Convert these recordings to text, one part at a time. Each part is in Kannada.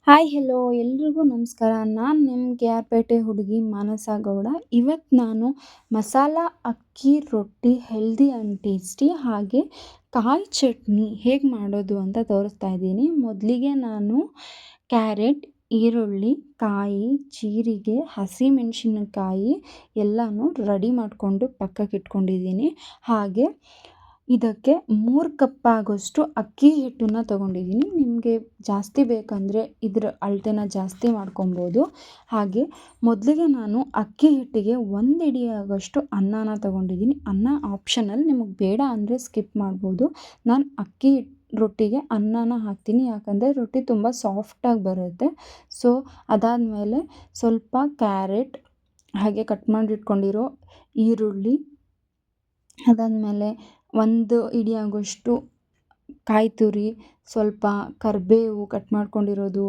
ಹಾಯ್ ಹೆಲೋ ಎಲ್ರಿಗೂ ನಮಸ್ಕಾರ. ನಾನು ನಿಮ್ಮ ಕೆ ಆರ್ ಪೇಟೆ ಹುಡುಗಿ ಮಾನಸ ಗೌಡ. ಇವತ್ತು ನಾನು ಮಸಾಲ ಅಕ್ಕಿ ರೊಟ್ಟಿ ಹೆಲ್ದಿ ಆ್ಯಂಡ್ ಟೇಸ್ಟಿ ಹಾಗೆ ಕಾಯಿ ಚಟ್ನಿ ಹೇಗೆ ಮಾಡೋದು ಅಂತ ತೋರಿಸ್ತಾ ಇದ್ದೀನಿ. ಮೊದಲಿಗೆ ನಾನು ಕ್ಯಾರೆಟ್, ಈರುಳ್ಳಿ, ಕಾಯಿ, ಜೀರಿಗೆ, ಹಸಿಮೆಣಸಿನಕಾಯಿ ಎಲ್ಲನೂ ರೆಡಿ ಮಾಡಿಕೊಂಡು ಪಕ್ಕಕ್ಕೆ ಇಟ್ಕೊಂಡಿದ್ದೀನಿ. ಹಾಗೆ ಇದಕ್ಕೆ 3 ಕಪ್ ಆಗೋಷ್ಟು ಅಕ್ಕಿ ಹಿಟ್ಟನ್ನು ತೊಗೊಂಡಿದ್ದೀನಿ. ನಿಮಗೆ ಜಾಸ್ತಿ ಬೇಕಂದರೆ ಇದರ ಅಳತೆನ ಜಾಸ್ತಿ ಮಾಡ್ಕೊಬೋದು. ಹಾಗೆ ಮೊದಲಿಗೆ ನಾನು ಅಕ್ಕಿ ಹಿಟ್ಟಿಗೆ 1 ಹಿಡಿ ಆಗೋಷ್ಟು ಅನ್ನನ ತೊಗೊಂಡಿದ್ದೀನಿ. ಅನ್ನ ಆಪ್ಷನಲ್, ನಿಮಗೆ ಬೇಡ ಅಂದರೆ ಸ್ಕಿಪ್ ಮಾಡ್ಬೋದು. ನಾನು ಅಕ್ಕಿ ರೊಟ್ಟಿಗೆ ಅನ್ನನ ಹಾಕ್ತೀನಿ, ಯಾಕಂದರೆ ರೊಟ್ಟಿ ತುಂಬ ಸಾಫ್ಟಾಗಿ ಬರುತ್ತೆ. ಸೊ ಅದಾದಮೇಲೆ ಸ್ವಲ್ಪ ಕ್ಯಾರೆಟ್, ಹಾಗೆ ಕಟ್ ಮಾಡಿಟ್ಕೊಂಡಿರೋ ಈರುಳ್ಳಿ, ಅದಾದಮೇಲೆ 1 ಹಿಡಿ ಆಗೋಷ್ಟು ಕಾಯಿ ತುರಿ, ಸ್ವಲ್ಪ ಕರಿಬೇವು ಕಟ್ ಮಾಡ್ಕೊಂಡಿರೋದು,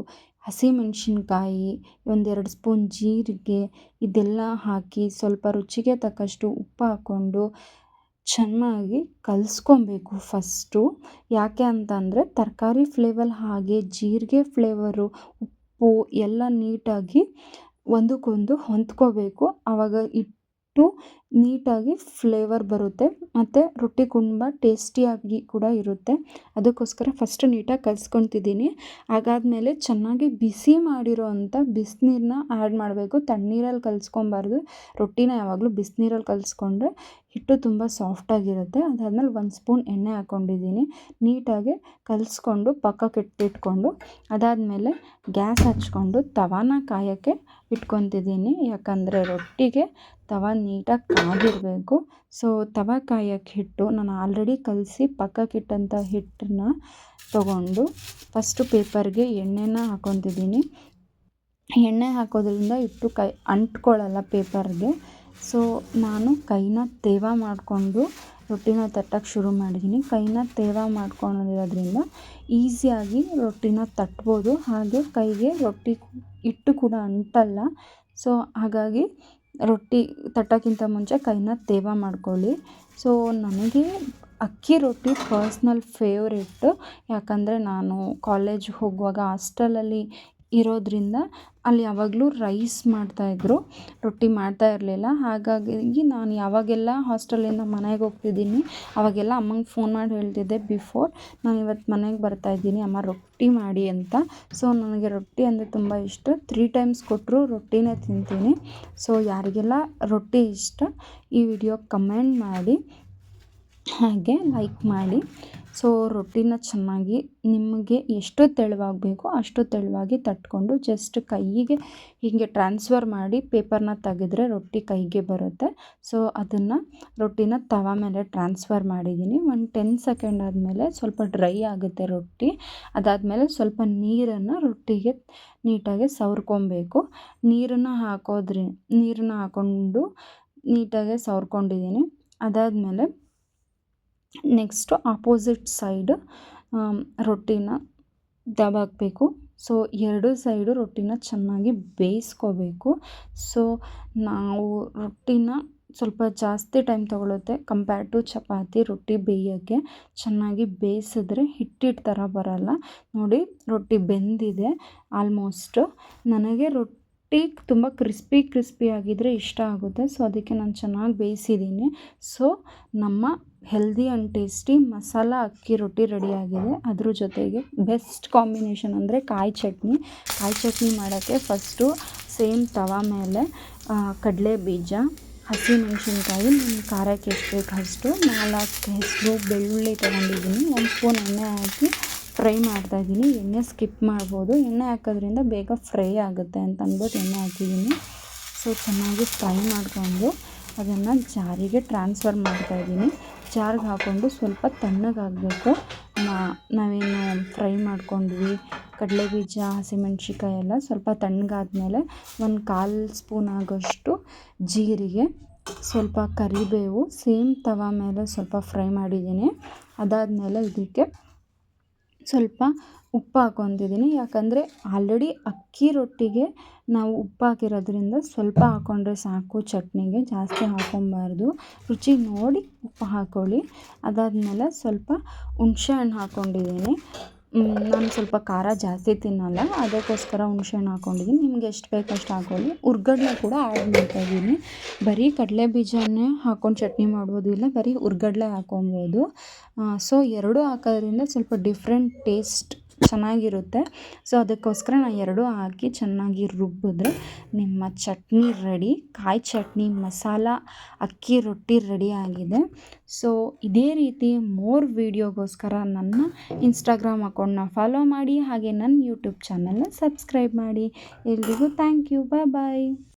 ಹಸಿಮೆಣಸಿನ್ಕಾಯಿ, 1-2 ಸ್ಪೂನ್ ಜೀರಿಗೆ, ಇದೆಲ್ಲ ಹಾಕಿ ಸ್ವಲ್ಪ ರುಚಿಗೆ ತಕ್ಕಷ್ಟು ಉಪ್ಪು ಹಾಕ್ಕೊಂಡು ಚೆನ್ನಾಗಿ ಕಲಿಸ್ಕೊಬೇಕು ಫಸ್ಟು. ಯಾಕೆ ಅಂತಂದರೆ ತರಕಾರಿ ಫ್ಲೇವರ್ ಹಾಗೆ ಜೀರಿಗೆ ಫ್ಲೇವರು, ಉಪ್ಪು ಎಲ್ಲ ನೀಟಾಗಿ ಒಂದಕ್ಕೊಂದು ಹೊಂದ್ಕೋಬೇಕು. ಆವಾಗ ಹಿಟ್ಟು ನೀಟಾಗಿ ಫ್ಲೇವರ್ ಬರುತ್ತೆ ಮತ್ತು ರೊಟ್ಟಿ ತುಂಬ ಟೇಸ್ಟಿಯಾಗಿ ಕೂಡ ಇರುತ್ತೆ. ಅದಕ್ಕೋಸ್ಕರ ಫಸ್ಟ್ ನೀಟಾಗಿ ಕಲಿಸ್ಕೊತಿದ್ದೀನಿ. ಹಾಗಾದಮೇಲೆ ಚೆನ್ನಾಗಿ ಬಿಸಿ ಮಾಡಿರೋ ಅಂಥ ಬಿಸಿನೀರನ್ನ ಆ್ಯಡ್ ಮಾಡಬೇಕು. ತಣ್ಣೀರಲ್ಲಿ ಕಲಿಸ್ಕೊಬಾರ್ದು. ರೊಟ್ಟಿನ ಯಾವಾಗಲೂ ಬಿಸಿನೀರಲ್ಲಿ ಕಲಿಸ್ಕೊಂಡ್ರೆ ಹಿಟ್ಟು ತುಂಬ ಸಾಫ್ಟಾಗಿರುತ್ತೆ. ಅದಾದಮೇಲೆ 1 ಸ್ಪೂನ್ ಎಣ್ಣೆ ಹಾಕ್ಕೊಂಡಿದ್ದೀನಿ. ನೀಟಾಗಿ ಕಲಿಸ್ಕೊಂಡು ಪಕ್ಕಕ್ಕೆ ಇಟ್ಕೊಂಡು ಅದಾದಮೇಲೆ ಗ್ಯಾಸ್ ಹಚ್ಕೊಂಡು ತವಾನ ಕಾಯೋಕ್ಕೆ ಇಟ್ಕೊತಿದ್ದೀನಿ. ಯಾಕಂದರೆ ರೊಟ್ಟಿಗೆ ತವ ನೀಟಾಗಿ ಕಾದಿರಬೇಕು. ಸೊ ತವ ಕಾಯೋಕ್ಕೆ ಹಿಟ್ಟು ನಾನು ಆಲ್ರೆಡಿ ಕಲಸಿ ಪಕ್ಕಕ್ಕಿಟ್ಟಂಥ ಹಿಟ್ಟನ್ನ ತೊಗೊಂಡು ಫಸ್ಟು ಪೇಪರ್ಗೆ ಎಣ್ಣೆನ ಹಾಕ್ಕೊತಿದ್ದೀನಿ. ಎಣ್ಣೆ ಹಾಕೋದ್ರಿಂದ ಹಿಟ್ಟು ಅಂಟ್ಕೊಳ್ಳಲ್ಲ ಪೇಪರ್ಗೆ. ಸೊ ನಾನು ಕೈನ ತೇವ ಮಾಡಿಕೊಂಡು ರೊಟ್ಟಿನ ತಟ್ಟಕ್ಕೆ ಶುರು ಮಾಡಿದ್ದೀನಿ. ಕೈನ ತೇವ ಮಾಡ್ಕೊಂಡಿರೋದ್ರಿಂದ ಈಸಿಯಾಗಿ ರೊಟ್ಟಿನ ತಟ್ಬೋದು. ಹಾಗೆ ಕೈಗೆ ರೊಟ್ಟಿ ಹಿಟ್ಟು ಕೂಡ ಅಂಟಲ್ಲ. ಸೊ ಹಾಗಾಗಿ ರೊಟ್ಟಿ ತಟ್ಟೋಕ್ಕಿಂತ ಮುಂಚೆ ಕೈನ ತೇವ ಮಾಡ್ಕೊಳ್ಳಿ. ಸೊ ನನಗೆ ಅಕ್ಕಿ ರೊಟ್ಟಿ ಪರ್ಸ್ನಲ್ ಫೇವ್ರೆಟ್. ಯಾಕಂದರೆ ನಾನು ಕಾಲೇಜ್ ಹೋಗುವಾಗ ಹಾಸ್ಟೆಲಲ್ಲಿ ಇರೋದ್ರಿಂದ ಅಲ್ಲಿ ಯಾವಾಗಲೂ ರೈಸ್ ಮಾಡ್ತಾಯಿದ್ರು, ರೊಟ್ಟಿ ಮಾಡ್ತಾ ಇರಲಿಲ್ಲ. ಹಾಗಾಗಿ ನಾನು ಯಾವಾಗೆಲ್ಲ ಹಾಸ್ಟೆಲಿಂದ ಮನೆಗೆ ಹೋಗ್ತಿದ್ದೀನಿ ಅವಾಗೆಲ್ಲ ಅಮ್ಮಂಗೆ ಫೋನ್ ಮಾಡಿ ಹೇಳ್ತಿದ್ದೆ ಬಿಫೋರ್, ನಾನು ಇವತ್ತು ಮನೆಗೆ ಬರ್ತಾಯಿದ್ದೀನಿ ಅಮ್ಮ ರೊಟ್ಟಿ ಮಾಡಿ ಅಂತ. ಸೊ ನನಗೆ ರೊಟ್ಟಿ ಅಂದರೆ ತುಂಬ ಇಷ್ಟ. 3 ಟೈಮ್ಸ್ ಕೊಟ್ಟರು ರೊಟ್ಟಿನೇ ತಿಂತೀನಿ. ಸೊ ಯಾರಿಗೆಲ್ಲ ರೊಟ್ಟಿ ಇಷ್ಟ ಈ ವಿಡಿಯೋ ಕಮೆಂಟ್ ಮಾಡಿ, ಹಾಗೆ ಲೈಕ್ ಮಾಡಿ. ಸೊ ರೊಟ್ಟಿನ ಚೆನ್ನಾಗಿ ನಿಮಗೆ ಎಷ್ಟು ತೆಳುವಾಗಬೇಕೋ ಅಷ್ಟು ತೆಳುವಾಗಿ ತಟ್ಕೊಂಡು ಜಸ್ಟ್ ಕೈಗೆ ಹೀಗೆ ಟ್ರಾನ್ಸ್ಫರ್ ಮಾಡಿ ಪೇಪರ್ನ ತೆಗೆದ್ರೆ ರೊಟ್ಟಿ ಕೈಗೆ ಬರುತ್ತೆ. ಸೊ ಅದನ್ನು ರೊಟ್ಟಿನ ತವ ಮೇಲೆ ಟ್ರಾನ್ಸ್ಫರ್ ಮಾಡಿದ್ದೀನಿ. 10 ಸೆಕೆಂಡ್ ಆದಮೇಲೆ ಸ್ವಲ್ಪ ಡ್ರೈ ಆಗುತ್ತೆ ರೊಟ್ಟಿ. ಅದಾದಮೇಲೆ ಸ್ವಲ್ಪ ನೀರನ್ನು ರೊಟ್ಟಿಗೆ ನೀಟಾಗಿ ಸವರ್ಕೊಬೇಕು. ನೀರನ್ನು ಹಾಕ್ಕೊಂಡು ನೀಟಾಗಿ ಸವರ್ಕೊಂಡಿದ್ದೀನಿ. ಅದಾದಮೇಲೆ ನೆಕ್ಸ್ಟು ಆಪೋಸಿಟ್ ಸೈಡ್ ರೊಟ್ಟಿನ ದಬಾಕಬೇಕು. ಸೊ 2 ಸೈಡು ರೊಟ್ಟಿನ ಚೆನ್ನಾಗಿ ಬೇಯಿಸ್ಕೋಬೇಕು. ಸೊ ನಾವು ರೊಟ್ಟಿನ ಸ್ವಲ್ಪ ಜಾಸ್ತಿ ಟೈಮ್ ತೊಗೊಳುತ್ತೆ ಕಂಪೇರ್ ಟು ಚಪಾತಿ. ರೊಟ್ಟಿ ಬೇಯೋಕ್ಕೆ ಚೆನ್ನಾಗಿ ಬೇಯಿಸಿದ್ರೆ ಹಿಟ್ಟಿಟ್ಟು ಥರ ಬರೋಲ್ಲ. ನೋಡಿ ರೊಟ್ಟಿ ಬೆಂದಿದೆ ಆಲ್ಮೋಸ್ಟು. ನನಗೆ ರೊಟ್ಟಿ ತುಂಬ ಕ್ರಿಸ್ಪಿಯಾಗಿದ್ದರೆ ಇಷ್ಟ ಆಗುತ್ತೆ. ಸೊ ಅದಕ್ಕೆ ನಾನು ಚೆನ್ನಾಗಿ ಬೇಯಿಸಿದ್ದೀನಿ. ಸೊ ನಮ್ಮ ಹೆಲ್ದಿ ಆ್ಯಂಡ್ ಟೇಸ್ಟಿ ಮಸಾಲ ಅಕ್ಕಿ ರೊಟ್ಟಿ ರೆಡಿಯಾಗಿದೆ. ಅದ್ರ ಜೊತೆಗೆ ಬೆಸ್ಟ್ ಕಾಂಬಿನೇಷನ್ ಅಂದರೆ ಕಾಯಿ ಚಟ್ನಿ ಮಾಡೋಕ್ಕೆ ಫಸ್ಟು ಸೇಮ್ ತವ ಮೇಲೆ ಕಡಲೆ ಬೀಜ, ಹಸಿಮೆಣಸಿನ್ಕಾಯಿ, ನಿಮ್ಮ ಖಾರಕ್ಕೆ ಎಷ್ಟು ಬೇಕು ಅಷ್ಟು, 4 ಹೆಸರು ಬೆಳ್ಳುಳ್ಳಿ ತೊಗೊಂಡಿದ್ದೀನಿ, 1 ಸ್ಪೂನ್ ಎಣ್ಣೆ ಹಾಕಿ ಫ್ರೈ ಮಾಡ್ತಾಯಿದ್ದೀನಿ. ಎಣ್ಣೆ ಸ್ಕಿಪ್ ಮಾಡ್ಬೋದು, ಎಣ್ಣೆ ಹಾಕೋದ್ರಿಂದ ಬೇಗ ಫ್ರೈ ಆಗುತ್ತೆ ಅಂತ ಅಂದ್ಬಿಟ್ಟು ಎಣ್ಣೆ ಹಾಕಿದ್ದೀನಿ. ಸೊ ಚೆನ್ನಾಗಿ ಫ್ರೈ ಮಾಡಿಕೊಂಡು ಅದನ್ನು ಜಾರಿಗೆ ಟ್ರಾನ್ಸ್ಫರ್ ಮಾಡ್ತಾಯಿದ್ದೀನಿ. ಜಾರಿಗೆ ಹಾಕ್ಕೊಂಡು ಸ್ವಲ್ಪ ತಣ್ಣಗಾಗಬೇಕು. ನಾವೇನು ಫ್ರೈ ಮಾಡ್ಕೊಂಡ್ವಿ ಕಡಲೆಬೀಜ, ಹಸಿಮೆಣ್ಸಿಕಾಯಿ ಎಲ್ಲ ಸ್ವಲ್ಪ ತಣ್ಣಗಾದ್ಮೇಲೆ 1/4 ಸ್ಪೂನ್ ಆಗೋಷ್ಟು ಜೀರಿಗೆ, ಸ್ವಲ್ಪ ಕರಿಬೇವು ಸೇಮ್ ತವ ಮೇಲೆ ಸ್ವಲ್ಪ ಫ್ರೈ ಮಾಡಿದ್ದೀನಿ. ಅದಾದಮೇಲೆ ಇದಕ್ಕೆ ಸ್ವಲ್ಪ ಉಪ್ಪು ಹಾಕ್ಕೊತಿದ್ದೀನಿ. ಯಾಕಂದರೆ ಆಲ್ರೆಡಿ ಅಕ್ಕಿ ರೊಟ್ಟಿಗೆ ನಾವು ಉಪ್ಪು ಹಾಕಿರೋದ್ರಿಂದ ಸ್ವಲ್ಪ ಹಾಕ್ಕೊಂಡ್ರೆ ಸಾಕು. ಚಟ್ನಿಗೆ ಜಾಸ್ತಿ ಹಾಕ್ಕೊಬಾರ್ದು, ರುಚಿ ನೋಡಿ ಉಪ್ಪು ಹಾಕ್ಕೊಳ್ಳಿ. ಅದಾದಮೇಲೆ ಸ್ವಲ್ಪ ಹುಣಸೆ ಹಣ್ಣು ಹಾಕ್ಕೊಂಡಿದ್ದೀನಿ. ನಾನು ಸ್ವಲ್ಪ ಖಾರ ಜಾಸ್ತಿ ತಿನ್ನಲ್ಲ, ಅದಕ್ಕೋಸ್ಕರ ಹುಣ್ಸೆಹಣ್ಣು ಹಾಕ್ಕೊಂಡಿದ್ದೀನಿ. ನಿಮ್ಗೆ ಎಷ್ಟು ಬೇಕು ಅಷ್ಟು ಹಾಕ್ಕೊಳ್ಳಿ. ಹುರ್ಗಡ್ಲೆ ಕೂಡ ಆ್ಯಡ್ ಮಾಡ್ತಾಯಿದ್ದೀನಿ. ಬರೀ ಕಡಲೆ ಬೀಜನೇ ಹಾಕ್ಕೊಂಡು ಚಟ್ನಿ ಮಾಡ್ಬೋದು, ಇಲ್ಲ ಬರೀ ಹುರ್ಗಡ್ಲೆ ಹಾಕ್ಕೊಬೋದು. ಸೊ ಎರಡೂ ಹಾಕೋದ್ರಿಂದ ಸ್ವಲ್ಪ ಡಿಫ್ರೆಂಟ್ ಟೇಸ್ಟ್ ಚೆನ್ನಾಗಿರುತ್ತೆ. ಸೊ ಅದಕ್ಕೋಸ್ಕರ ನಾನು ಎರಡೂ ಹಾಕಿ ಚೆನ್ನಾಗಿ ರುಬ್ಬಿದ್ರೆ ನಿಮ್ಮ ಚಟ್ನಿ ರೆಡಿ. ಕಾಯಿ ಚಟ್ನಿ ಮಸಾಲ ಅಕ್ಕಿ ರೊಟ್ಟಿ ರೆಡಿ ಆಗಿದೆ. ಸೊ ಇದೇ ರೀತಿ ಮೋರ್ ವೀಡಿಯೋಗೋಸ್ಕರ ನನ್ನ ಇನ್ಸ್ಟಾಗ್ರಾಮ್ ಅಕೌಂಟ್ನ ಫಾಲೋ ಮಾಡಿ, ಹಾಗೆ ನನ್ನ ಯೂಟ್ಯೂಬ್ ಚಾನಲ್ನ ಸಬ್ಸ್ಕ್ರೈಬ್ ಮಾಡಿ. ಎಲ್ರಿಗೂ ಥ್ಯಾಂಕ್ ಯು. ಬಾಯ್.